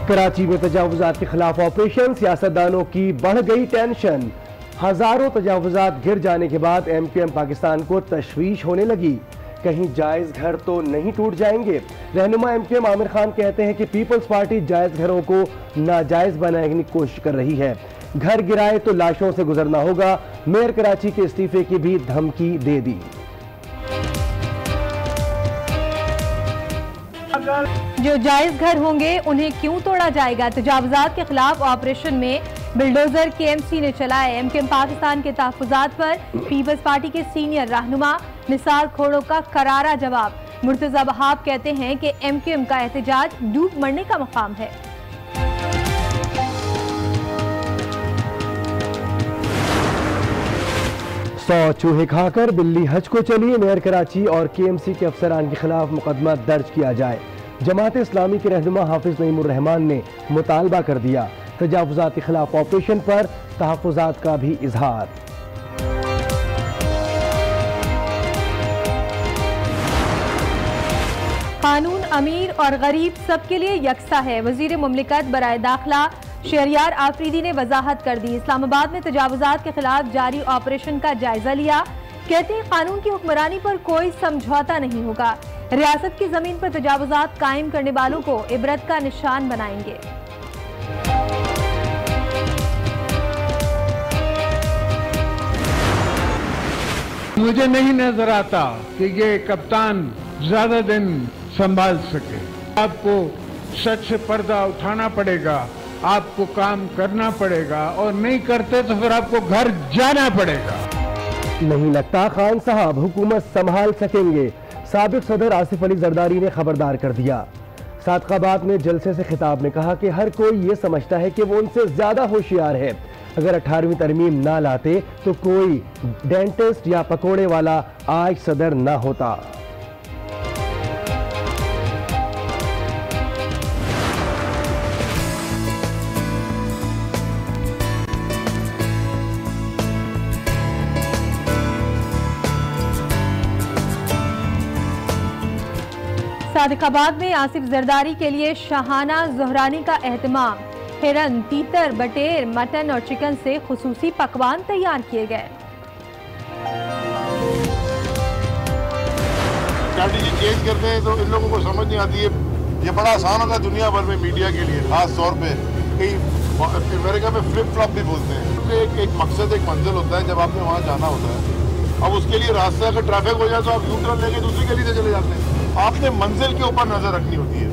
कराची में तजावुजात के खिलाफ ऑपरेशन, सियासतदानों की बढ़ गई टेंशन। हजारों तजावुजात गिर जाने के बाद MQM पाकिस्तान को तशवीश होने लगी, कहीं जायज घर तो नहीं टूट जाएंगे। रहनुमा MQM आमिर खान कहते हैं कि पीपल्स पार्टी जायज घरों को नाजायज बनाने की कोशिश कर रही है। घर गिराए तो लाशों से गुजरना होगा। मेयर कराची के इस्तीफे की भी धमकी दे दी। जो जायज घर होंगे उन्हें क्यों तोड़ा जाएगा। तजावुजात के खिलाफ ऑपरेशन में बिल्डोजर KMC ने चलाए। MQM पाकिस्तान के तहफ़्फ़ुज़ात पर पीपल्स पार्टी के सीनियर रहनुमा निसार खोड़ो का करारा जवाब। मुर्तज़ा वहाब कहते हैं कि MQM का एहतजाज डूब मरने का मकाम है। 100 चूहे खाकर बिल्ली हज को चली। मेयर कराची और KMC के अफसरान के खिलाफ मुकदमा दर्ज किया जाए। जमात इस्लामी के रहनुमा हाफिज नईमुर रहमान ने मुतालबा कर दिया। तजावुजात के खिलाफ ऑपरेशन पर तहफ़्फ़ुज़ात का भी इजहार। कानून अमीर और गरीब सबके लिए यकसा है। वजीर मुमलिकत बराए दाखिला शहरियार आफरीदी ने वजाहत कर दी। इस्लामाबाद में तजावुजात के खिलाफ जारी ऑपरेशन का जायजा लिया। कहते हैं कानून की हुक्मरानी पर कोई समझौता नहीं होगा। रियासत की जमीन पर तजावुजात कायम करने वालों को इबरत का निशान बनाएंगे। मुझे नहीं नजर आता कि ये कप्तान ज्यादा दिन संभाल सके। आपको सच से पर्दा उठाना पड़ेगा, आपको काम करना पड़ेगा, और नहीं करते तो फिर आपको घर जाना पड़ेगा। नहीं लगता खान साहब हुकूमत संभाल सकेंगे। साबिक सदर आसिफ अली जरदारी ने खबरदार कर दिया। सादकाबाद में जलसे से खिताब में कहा कि हर कोई ये समझता है कि वो उनसे ज्यादा होशियार है। अगर 18वीं तरमीम ना लाते तो कोई डेंटिस्ट या पकोड़े वाला आज सदर ना होता। सादिकाबाद में आसिफ जरदारी के लिए शाहाना ज़ुहरानी का एहतमाम। हिरन, तीतर, बटेर, मटन और चिकन से खुसूसी पकवान तैयार किए गए। स्ट्रैटेजी चेंज करते हैं तो इन लोगों को समझ नहीं आती है। ये बड़ा आसान होता है दुनिया भर में मीडिया के लिए, खास तौर पे कई अमेरिका में फ्लिप फ्लॉप भी बोलते हैं। एक मकसद, एक मंजिल होता है जब आपने वहाँ जाना होता है। अब उसके लिए रास्ते अगर ट्रैफिक हो जाए तो आप यू टर्न लेके दूसरी गली से चले जाते हैं। आपने मंजिल के ऊपर नजर रखनी होती है।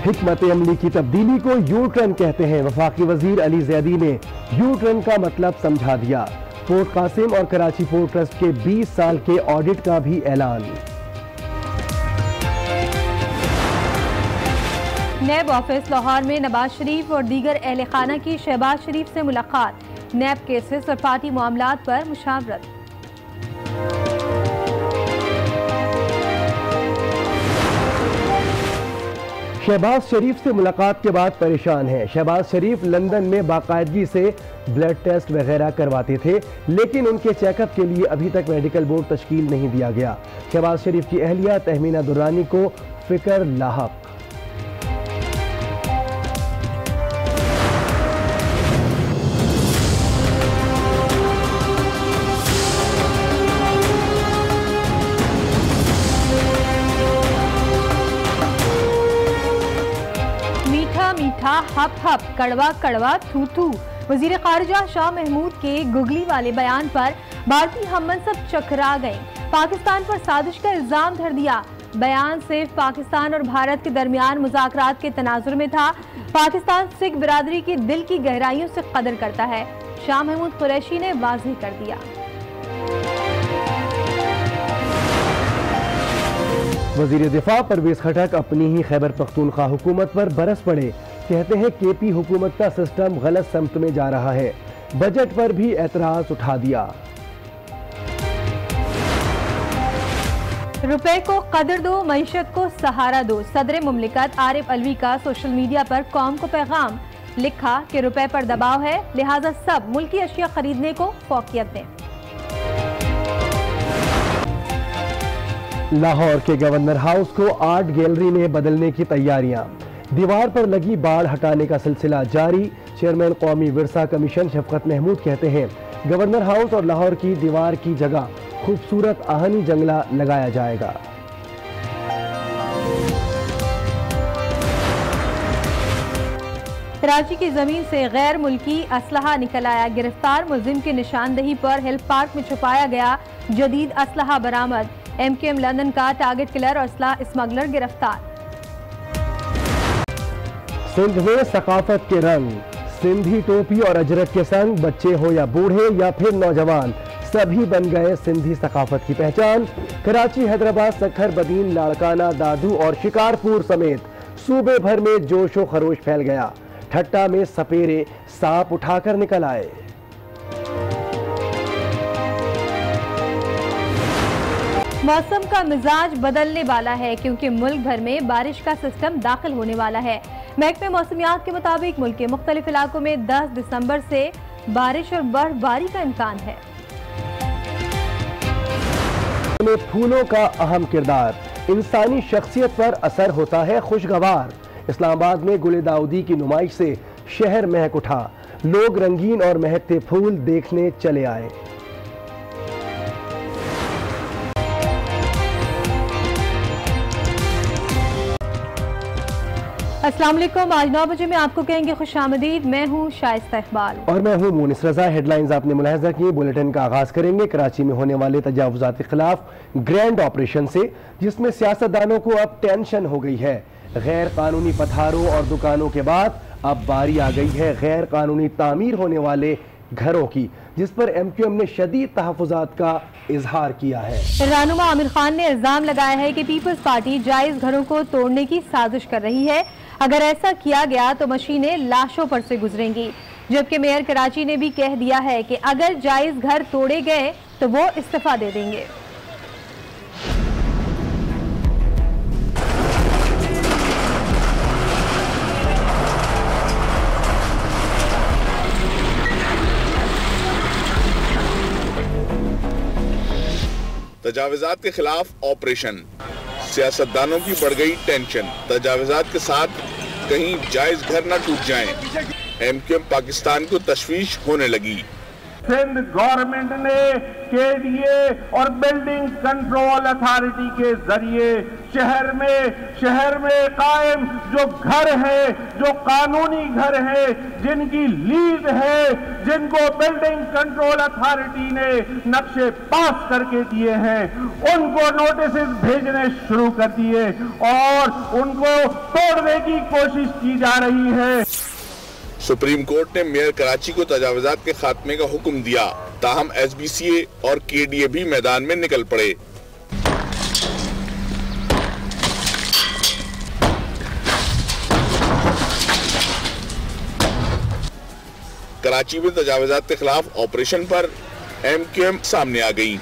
हिकमत अमली की तब्दीली को यू टर्न कहते हैं। वफाकी वजीर अली जैदी ने यू टर्न का मतलब समझा दिया। पोर्ट कासिम और कराची पोर्ट ट्रस्ट के 20 साल के ऑडिट का भी ऐलान। नैब ऑफिस लाहौर में नवाज शरीफ और दीगर अहले खाना की शहबाज शरीफ से मुलाकात। नैब केसेस और पार्टी मामलात पर मुशावरत। शहबाज शरीफ से मुलाकात के बाद परेशान हैं। शहबाज शरीफ लंदन में बाकायदगी से ब्लड टेस्ट वगैरह करवाते थे, लेकिन उनके चेकअप के लिए अभी तक मेडिकल बोर्ड तश्कील नहीं दिया गया। शहबाज शरीफ की अहलिया तहमीना दुर्रानी को फिक्र लाहक। हप हप, कड़वा कड़वा, थू थू। वजीर खारिजा शाह महमूद के गुगली वाले बयान पर भारतीय हममनसब चकरा गए। पाकिस्तान पर साजिश का इल्जाम धर दिया। बयान सिर्फ पाकिस्तान और भारत के दरमियान मुज़ाकरात के तनाजुर में था। पाकिस्तान सिख बिरादरी की दिल की गहराइयों से कदर करता है, शाह महमूद कुरैशी ने वाज़ेह कर दिया। वजीर दिफा परवेज खटक अपनी ही खैबर पख्तूनख्वा हुकूमत पर बरस पड़े। कहते हैं KP हुकूमत का सिस्टम गलत समत में जा रहा है। बजट पर भी एतराज उठा दिया। रुपए को कदर दो, मईशत को सहारा दो। सदर मुमलिकत आरिफ अलवी का सोशल मीडिया पर कौम को पैगाम। लिखा कि रुपए पर दबाव है, लिहाजा सब मुल्की अशिया खरीदने को फौकियत दें। लाहौर के गवर्नर हाउस को आर्ट गैलरी में बदलने की तैयारियां। दीवार पर लगी बाड़ हटाने का सिलसिला जारी। चेयरमैन कौमी विरसा कमीशन शफकत महमूद कहते हैं गवर्नर हाउस और लाहौर की दीवार की जगह खूबसूरत आहनी जंगला लगाया जाएगा। कराची की जमीन से गैर मुल्की असलहा निकल आया। गिरफ्तार मुलजिम की निशानदही पर हिल पार्क में छुपाया गया जदीद असलहा बरामद। MQM लंदन का टारगेट किलर और असलहा स्मगलर गिरफ्तार। सिंध में सकाफत के रंग, सिंधी टोपी और अजरक के संग बच्चे हो या बूढ़े या फिर नौजवान सभी बन गए सिंधी सकाफत की पहचान। कराची, हैदराबाद, सखर, बदीन, लाड़काना, दादू और शिकारपुर समेत सूबे भर में जोशो खरोश फैल गया। ठट्टा में सपेरे सांप उठाकर निकल आए। मौसम का मिजाज बदलने वाला है क्योंकि मुल्क भर में बारिश का सिस्टम दाखिल होने वाला है। महकमे मौसमियात के मुताबिक मुल्क के मुख्तलिफ इलाकों में 10 दिसंबर से बारिश और बर्फबारी का इम्कान है। में फूलों का अहम किरदार, इंसानी शख्सियत पर असर होता है खुशगवार। इस्लामाबाद में गुले दाऊदी की नुमाइश से शहर महक उठा। लोग रंगीन और महकते फूल देखने चले आए। अस्सलाम वालेकुम। आज 9 बजे में आपको कहेंगे खुशामदीद। मैं हूँ शाइस्ता इकबाल और मैं हूँ मुनिस रजा। हेडलाइंस आपने मुलाहिजा की। बुलेटिन का आगाज करेंगे कराची में होने वाले तजावुजात के खिलाफ ग्रैंड ऑपरेशन से, जिसमें सियासतदानों को अब टेंशन हो गई है। गैर कानूनी पथारों और दुकानों के बाद अब बारी आ गई है गैर कानूनी तामीर होने वाले घरों की, जिस पर MQM ने शदीद तहफ़्फ़ुज़ात का इजहार किया है। रहनुमा आमिर खान ने इल्जाम लगाया है कि पीपल्स पार्टी जायज घरों को तोड़ने की साजिश कर रही है। अगर ऐसा किया गया तो मशीनें लाशों पर से गुजरेंगी। जबकि मेयर कराची ने भी कह दिया है कि अगर जायज घर तोड़े गए तो वो इस्तीफा दे देंगे। तजावुजात के खिलाफ ऑपरेशन, सियासतदानों की बढ़ गई टेंशन। तजावुजात के साथ कहीं जायज घर न टूट जाएं। MQM पाकिस्तान को तशवीश होने लगी। सिंध गवर्नमेंट ने KDA और बिल्डिंग कंट्रोल अथॉरिटी के जरिए शहर में कायम जो घर है, जो कानूनी घर है, जिनकी लीज है, जिनको बिल्डिंग कंट्रोल अथॉरिटी ने नक्शे पास करके दिए हैं, उनको नोटिस भेजने शुरू कर दिए और उनको तोड़ने की कोशिश की जा रही है। सुप्रीम कोर्ट ने मेयर कराची को तजावुजात के खात्मे का हुक्म दिया। ताहम SBCA और KDA भी मैदान में निकल पड़े। कराची में तजावुजात के खिलाफ ऑपरेशन पर MQM सामने आ गई।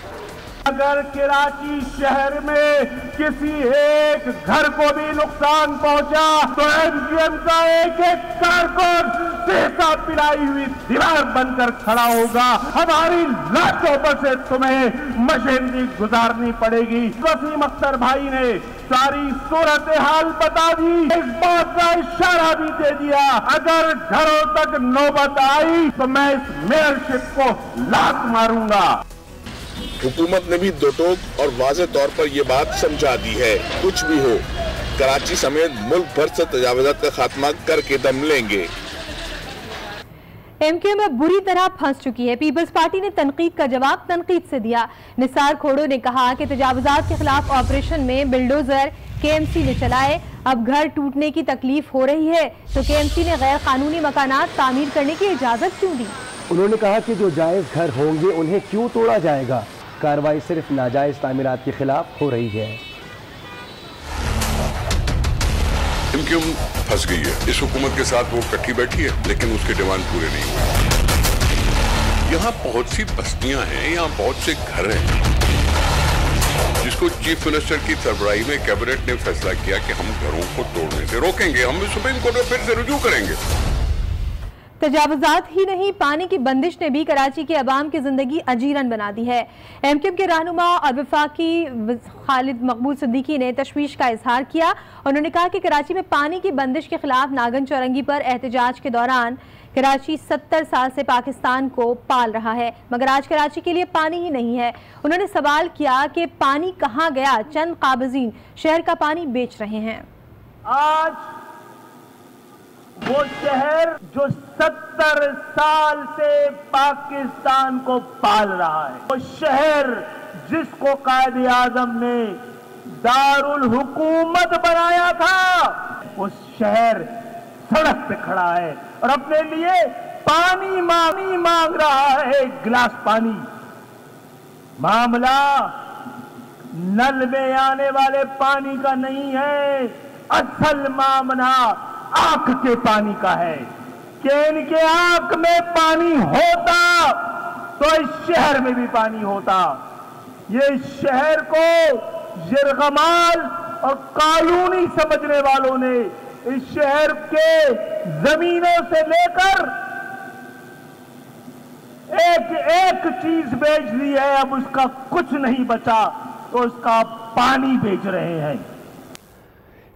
अगर कराची शहर में किसी एक घर को भी नुकसान पहुंचा तो MQM का एक कारकुन पैसा पिलाई हुई दीवार बनकर खड़ा होगा। हमारी लाशों पर से तुम्हें मशीनरी गुजारनी पड़ेगी। वसीम अख्तर भाई ने सारी सूरत हाल बता दी, इस बात का इशारा भी दे दिया अगर घरों तक नौबत आई तो मैं इस मेयरशिप को लात मारूंगा। हुकूमत ने भी दो टोक और वाज़ेह तौर पर यह बात समझा दी है, कुछ भी हो कराची समेत मुल्क भर से तजावुजात का खात्मा करके दम लेंगे। MQM अब बुरी तरह फंस चुकी है। पीपल्स पार्टी ने तनकीद का जवाब तनकीद से दिया। निसार खोड़ो ने कहा कि तजावुजात के खिलाफ ऑपरेशन में बिल्डोजर KMC ने चलाए। अब घर टूटने की तकलीफ हो रही है तो KMC ने गैर कानूनी मकानात तामीर करने की इजाजत क्यों दी? उन्होंने कहा कि जो जायज घर होंगे उन्हें क्यों तोड़ा जाएगा। कार्रवाई सिर्फ नाजायज तामीरात के खिलाफ हो रही है। MQM फंस गई है। इस हुकूमत के साथ वो इकट्ठी बैठी है लेकिन उसके डिमांड पूरे नहीं हुए। यहाँ बहुत सी बस्तियां हैं, यहाँ बहुत से घर हैं जिसको चीफ मिनिस्टर की सरबराही में कैबिनेट ने फैसला किया कि हम घरों को तोड़ने से रोकेंगे। हम सुप्रीम कोर्ट में फिर से रुजू करेंगे। तजावुजात ही नहीं, पानी की बंदिश ने भी कराची के अवाम की जिंदगी अजीरन बना दी है। एमक्यूएम के रहनुमा और वफाकी खालिद मकबूल सिद्दीकी ने तशवीश का इजहार किया। उन्होंने कहा कि कराची में पानी की बंदिश के खिलाफ नागन चौरंगी पर एहतजाज के दौरान कराची 70 साल से पाकिस्तान को पाल रहा है, मगर आज कराची के लिए पानी ही नहीं है। उन्होंने सवाल किया कि पानी कहाँ गया? चंद काबिजीन शहर का पानी बेच रहे हैं। आज वो शहर जो 70 साल से पाकिस्तान को पाल रहा है, वो शहर जिसको कायदे आजम ने दारुल हुकूमत बनाया था, वो शहर सड़क पे खड़ा है और अपने लिए पानी मांग रहा है, एक गिलास पानी। मामला नल में आने वाले पानी का नहीं है, असल मामला आंख के पानी का है कि इनके आंख में पानी होता तो इस शहर में भी पानी होता। ये शहर को यरगमाल और कानूनी समझने वालों ने इस शहर के जमीनों से लेकर एक चीज बेच दी है, अब उसका कुछ नहीं बचा तो उसका पानी बेच रहे हैं।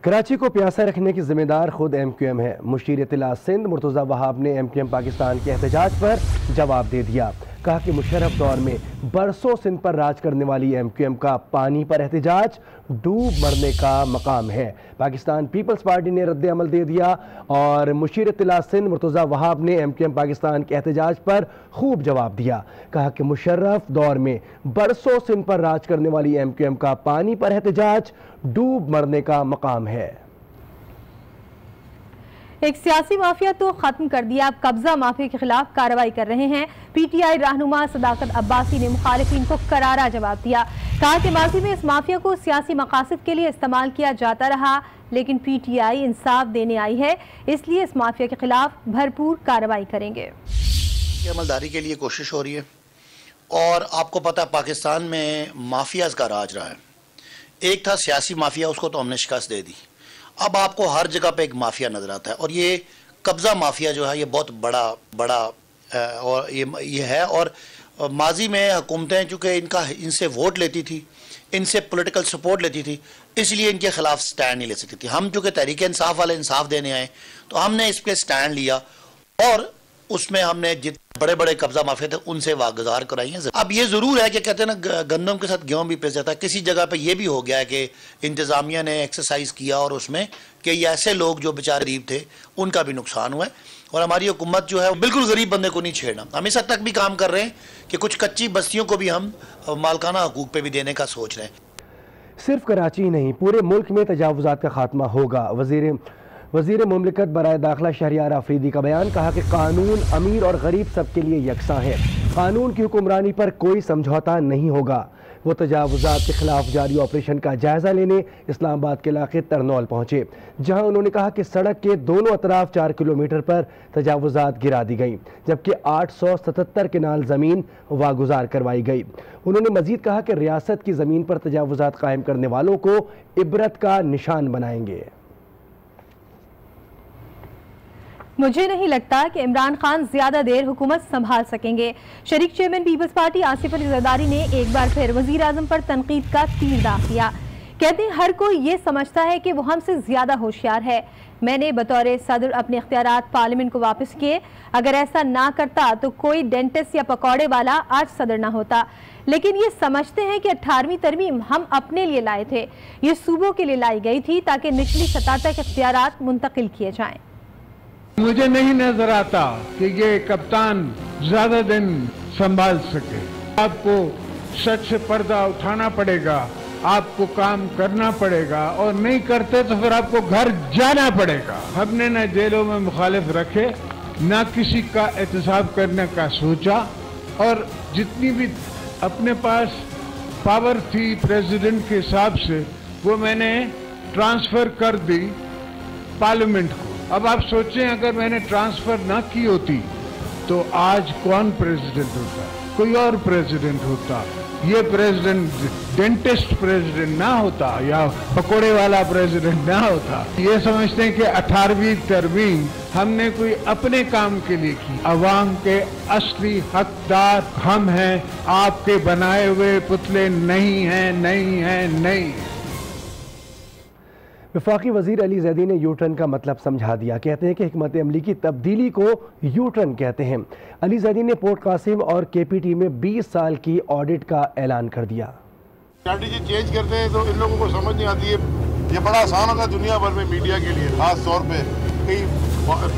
कराची को प्यासा रखने की जिम्मेदार खुद एमक्यूएम है। मुशीर इत्तलात सिंध मुर्तज़ा वहाब ने एमक्यूएम पाकिस्तान के एहतजाज पर जवाब दे दिया। कहा कि मुशर्रफ दौर में बरसों सिंध पर राज करने वाली एमक्यूएम का पानी पर एहतजाज डूब मरने का मकाम है। पाकिस्तान पीपल्स पार्टी ने रद्द अमल दे दिया और मुशीर इत्तलात सिंध मुर्तज़ा वहाब ने एमक्यूएम पाकिस्तान के एहतजाज पर खूब जवाब दिया। कहा कि मुशर्रफ दौर में बरसों सिंध पर राज करने वाली एमक्यूएम का पानी पर एहतजाज डूब मरने का मकाम है। एक सियासी माफिया तो खत्म कर दिया, अब कब्जा माफिया के खिलाफ कार्रवाई कर रहे हैं। पीटीआई रहनुमा सदाकत अब्बासी ने मुखालिफिन को करारा जवाब दिया। कहा कि माजी में इस माफिया को सियासी मकासद के लिए इस्तेमाल किया जाता रहा, लेकिन पीटीआई इंसाफ देने आई है, इसलिए इस माफिया के खिलाफ भरपूर कार्रवाई करेंगे। अमलदारी के लिए कोशिश हो रही है और आपको पता है पाकिस्तान में माफियाज का राज रहा है। एक था सियासी माफिया, उसको तो हमने शिकस्त दे दी। अब आपको हर जगह पे एक माफिया नजर आता है और ये कब्जा माफिया जो है ये बहुत बड़ा और ये है। और माजी में हुकूमतें चूँकि इनसे वोट लेती थी, इनसे पॉलिटिकल सपोर्ट लेती थी, इसलिए इनके खिलाफ स्टैंड नहीं ले सकती थी। हम चूँकि तहरीक इंसाफ वाले इंसाफ देने आए तो हमने इस पर स्टैंड लिया और उसमें हमने जितने बड़े बड़े कब्जा माफिया थे उनसे वागुजार कराई हैं। अब ये जरूर है कि कहते हैं ना गंदम के साथ गेहूं भी पिस जाता है। किसी जगह पे ये भी हो गया है कि इंतजामिया ने एक्सरसाइज किया और उसमें कि ये ऐसे लोग जो बेचारे गरीब थे उनका भी नुकसान हुआ है। और हमारी हुकूमत जो है बिल्कुल गरीब बंदे को नहीं छेड़ना। हम इस हद तक भी काम कर रहे हैं कि कुछ कच्ची बस्तियों को भी हम मालकाना हकूक पे भी देने का सोच रहे हैं। सिर्फ कराची ही नहीं, पूरे मुल्क में तजावुजात का खात्मा होगा। वजीर मुमलिकत बराए दाखिला शहरियार आफरीदी का बयान। कहा कि कानून अमीर और गरीब सबके लिए यकसा है, कानून की हुक्मरानी पर कोई समझौता नहीं होगा। वो तजावुजात के खिलाफ जारी ऑपरेशन का जायजा लेने इस्लामाबाद के इलाके तरनौल पहुंचे, जहां उन्होंने कहा कि सड़क के दोनों अतराफ 4 किलोमीटर पर तजावुजात गिरा दी गई, जबकि 877 केनाल जमीन वागुजार करवाई गई। उन्होंने मजीद कहा कि रियासत की जमीन पर तजावुजात कायम करने वालों को इबरत का निशान बनाएंगे। मुझे नहीं लगता कि इमरान खान ज्यादा देर हुकूमत संभाल सकेंगे। शरीक चेयरमैन पीपल्स पार्टी आसिफ अली जरदारी ने एक बार फिर वजीर आजम पर तनकीद का तीर दाग दिया। कहते हैं हर कोई ये समझता है कि वो हमसे ज्यादा होशियार है। मैंने बतौर सदर अपने इख्तियारात पार्लियामेंट को वापस किए। अगर ऐसा ना करता तो कोई डेंटिस्ट या पकौड़े वाला आज सदर ना होता। लेकिन ये समझते हैं कि 18वीं तरमीम हम अपने लिए लाए थे, ये सूबों के लिए लाई गई थी ताकि निचली सतह तक इख्तियारात मुंतकिल किए जाएं। मुझे नहीं नजर आता कि ये कप्तान ज्यादा दिन संभाल सके। आपको सच से पर्दा उठाना पड़ेगा, आपको काम करना पड़ेगा और नहीं करते तो फिर आपको घर जाना पड़ेगा। हमने न जेलों में मुखालिफ रखे, न किसी का एहतसाब करने का सोचा और जितनी भी अपने पास पावर थी प्रेसिडेंट के हिसाब से वो मैंने ट्रांसफर कर दी पार्लियामेंट को। अब आप सोचें अगर मैंने ट्रांसफर ना की होती तो आज कौन प्रेसिडेंट होता? कोई और प्रेसिडेंट होता। ये प्रेसिडेंट डेंटिस्ट प्रेसिडेंट ना होता या पकोड़े वाला प्रेसिडेंट ना होता। ये समझते हैं कि 18वीं तरमीम हमने कोई अपने काम के लिए की। अवाम के असली हकदार हम हैं, आपके बनाए हुए पुतले नहीं हैं, नहीं हैं, नहीं। वफाकी वजीर अली जैदी ने यू टर्न का मतलब समझा दिया। कहते हैं कि हिकमत अमली की तब्दीली को यू टर्न कहते हैं। अली जैदी ने पोर्ट कासिम और केपीटी में 20 साल की ऑडिट का ऐलान कर दिया। स्ट्रैटेजी चेंज करते हैं तो इन लोगों को समझ नहीं आती है। ये बड़ा आसान होता है दुनिया भर में मीडिया के लिए, खास तौर पे कई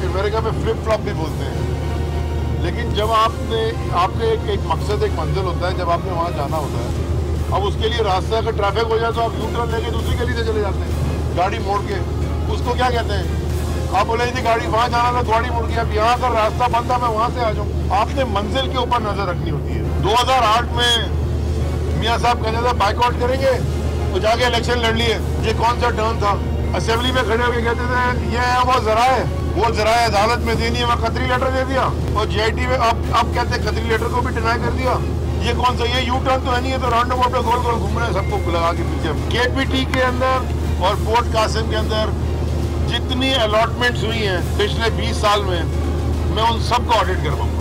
अमेरिका में फ्लिप फ्लॉप भी बोलते हैं। लेकिन जब आपने एक मकसद, एक मंजिल होता है, जब आपने वहाँ जाना होता है, अब उसके लिए रास्ता अगर ट्रैफिक हो जाए तो आप यू टर्न लेके दूसरी गली से चले जाते हैं, गाड़ी मोड़ के। उसको क्या कहते हैं? आप बोले थी गाड़ी वहाँ जाना था, गाड़ी मुड़ गया, अब यहाँ का रास्ता बंद था, मैं वहाँ से आ जाऊँ। आपने मंजिल के ऊपर नजर रखनी होती है। 2008 में मियाँ साहब कहते थे बाइकआउट करेंगे, तो जाके इलेक्शन लड़ लिए। ये कौन सा टर्न था? असेंबली में खड़े होकर कहते थे ये है वो जरा है, वो जरा अदालत में देनी है, मैं कतरी लेटर दे दिया। और GIT में अब कहते हैं कतरी लेटर को भी डिनाई कर दिया। ये कौन सा? ये यू टर्न तो है नहीं, है तो राउंड अबाउट पे गोल गोल घूम रहे हैं, सबको लगा के पीछे। KPT के अंदर और पोर्ट कासिम के अंदर जितनी अलॉटमेंट्स हुई हैं पिछले 20 साल में, मैं उन सबको ऑडिट करवाऊंगा।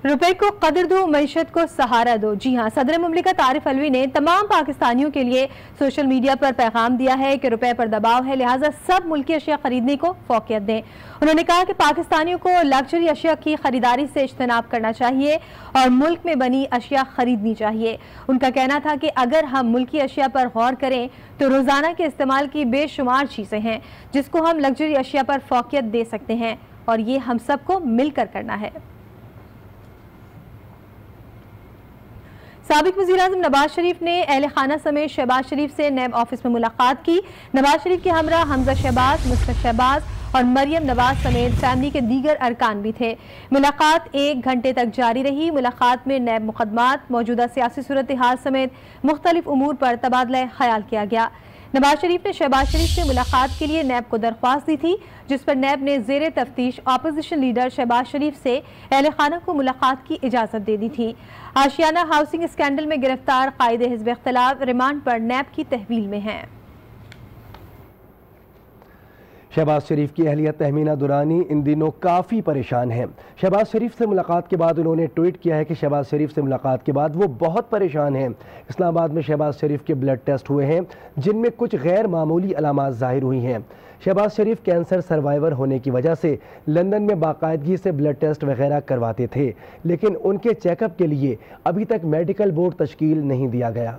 रुपए को कदर दो, मईशत को सहारा दो। जी हाँ, सदर मुमलिकत आरिफ अलवी ने तमाम पाकिस्तानियों के लिए सोशल मीडिया पर पैगाम दिया है कि रुपए पर दबाव है, लिहाजा सब मुल्की अशिया खरीदने को फौकियत दें। उन्होंने कहा कि पाकिस्तानियों को लग्जरी अशिया की खरीदारी से इज्तनाब करना चाहिए और मुल्क में बनी अशिया खरीदनी चाहिए। उनका कहना था कि अगर हम मुल्की अशिया पर गौर करें तो रोजाना के इस्तेमाल की बेशुमार चीजें हैं जिसको हम लग्जरी अशिया पर फौकियत दे सकते हैं और ये हम सबको मिलकर करना है। साबिक वज़ीर-ए-आज़म नवाज शरीफ ने अहले खाना समेत शहबाज शरीफ से नैब ऑफिस में मुलाकात की। नवाज शरीफ के हमरा हमजा शहबाज, मुस्तफ़ा शहबाज और मरियम नवाज समेत फैमिली के दीगर अरकान भी थे। मुलाकात 1 घंटे तक जारी रही। मुलाकात में नैब मुकदमात, मौजूदा सियासी सूरत हाल समेत मुख्तलिफ उमूर पर तबादला ख्याल किया गया। नवाज शरीफ ने शहबाज शरीफ से मुलाकात के लिए नैब को दरख्वास्त दी थी, जिस पर नैब ने ज़ेरे तफ्तीश अपोजिशन लीडर शहबाज शरीफ से अहले खाना को मुलाकात की इजाज़त दे दी थी। आशियाना हाउसिंग स्कैंडल में गिरफ्तार कायदे हिज़्ब इख्तिलाफ रिमांड पर नैब की तहवील में हैं। शहबाज शरीफ की अहलियत तहमीना दुरानी इन दिनों काफ़ी परेशान हैं। शहबाज शरीफ से मुलाकात के बाद उन्होंने ट्वीट किया है कि शहबाज शरीफ से मुलाकात के बाद वो बहुत परेशान हैं। इस्लामाबाद में शहबाज शरीफ के ब्लड टेस्ट हुए हैं जिनमें कुछ गैर मामूली अलामात ज़ाहिर हुई हैं। शहबाज शरीफ कैंसर सर्वाइवर होने की वजह से लंदन में बाकायदगी से ब्लड टेस्ट वगैरह करवाते थे, लेकिन उनके चेकअप के लिए अभी तक मेडिकल बोर्ड तश्कील नहीं दिया गया।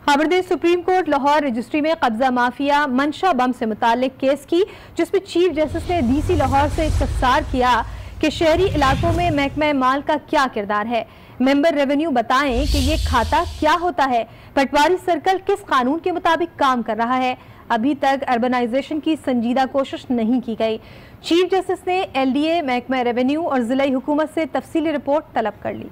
खबरदेश सुप्रीम कोर्ट लाहौर रजिस्ट्री में कब्जा माफिया मंशा बम से मुताल्लिक केस की, जिसमें चीफ जस्टिस ने DC लाहौर से इस्तफसार किया कि शहरी इलाकों में महकमा माल का क्या किरदार है। मेंबर रेवेन्यू बताएं कि ये खाता क्या होता है, पटवारी सर्कल किस कानून के मुताबिक काम कर रहा है। अभी तक अर्बनाइजेशन की संजीदा कोशिश नहीं की गई। चीफ जस्टिस ने LDA, महकमा रेवेन्यू और जिला हुकूमत से तफसीली रिपोर्ट तलब कर ली।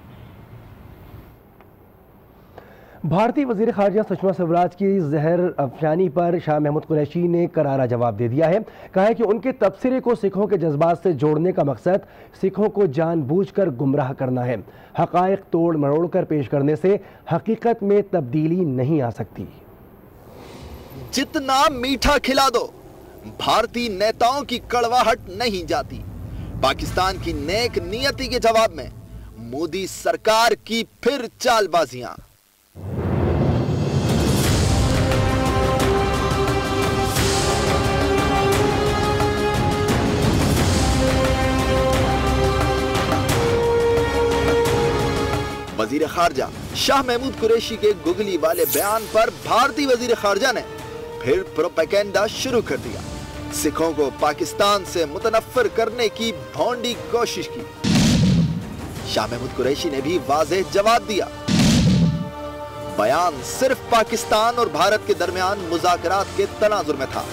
भारतीय वज़ीर ख़ारजा सुषमा स्वराज की जहर अफशानी पर शाह महमूद कुरैशी ने करारा जवाब दे दिया है। कहा है कि उनके तबसरे को सिखों के जज्बात से जोड़ने का मकसद सिखों को जानबूझकर गुमराह करना है। हक़ाइक़ तोड़ मरोड़ कर पेश करने से हकीकत में तब्दीली नहीं आ सकती। जितना मीठा खिला दो, भारतीय नेताओं की कड़वाहट नहीं जाती। पाकिस्तान की नेक नियति के जवाब में मोदी सरकार की फिर चालबाजियां। वजीर खारजा शाह महमूद कुरैशी के गुगली वाले बयान पर भारतीय वजीर खारजा ने फिर प्रोपेगेंडा शुरू कर दिया। सिखों को पाकिस्तान से मुतनफ्फर करने की भौंडी कोशिश की। शाह महमूद कुरैशी ने भी वाज़ेह जवाब दिया। बयान सिर्फ पाकिस्तान और भारत के दरमियान मुज़ाकरात के तनाजुर में था।